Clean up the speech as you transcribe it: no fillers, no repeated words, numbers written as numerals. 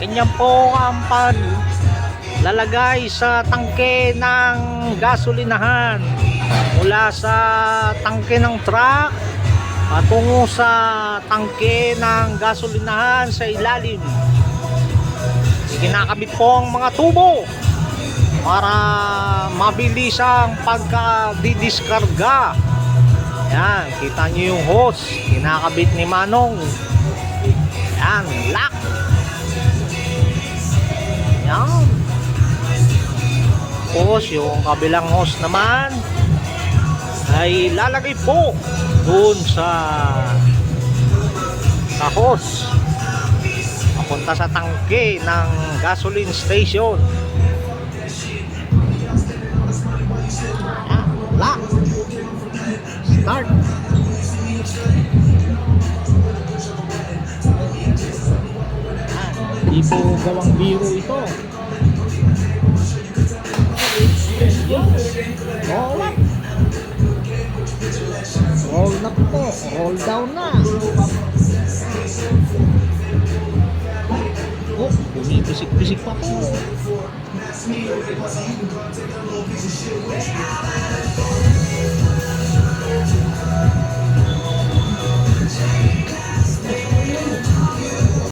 Ganyan po ang lalagay sa tangke ng gasolinahan mula sa tangke ng truck patungo sa tangke ng gasolinahan sa ilalim. Kinakabit po ang mga tubo para mabilis ang pagka-didiskarga. Yan, kita nyo yung hose kinakabit ni Manong. Yan, lock. Yan. Tapos yung kabilang hose naman ay lalagay po doon sa hose papunta sa tangke ng gasoline station. Yan, lock. Start. Hindi po gawang biro ito. Roll up. Roll up po. Roll down na. Oh, bumisik-bisik pa po.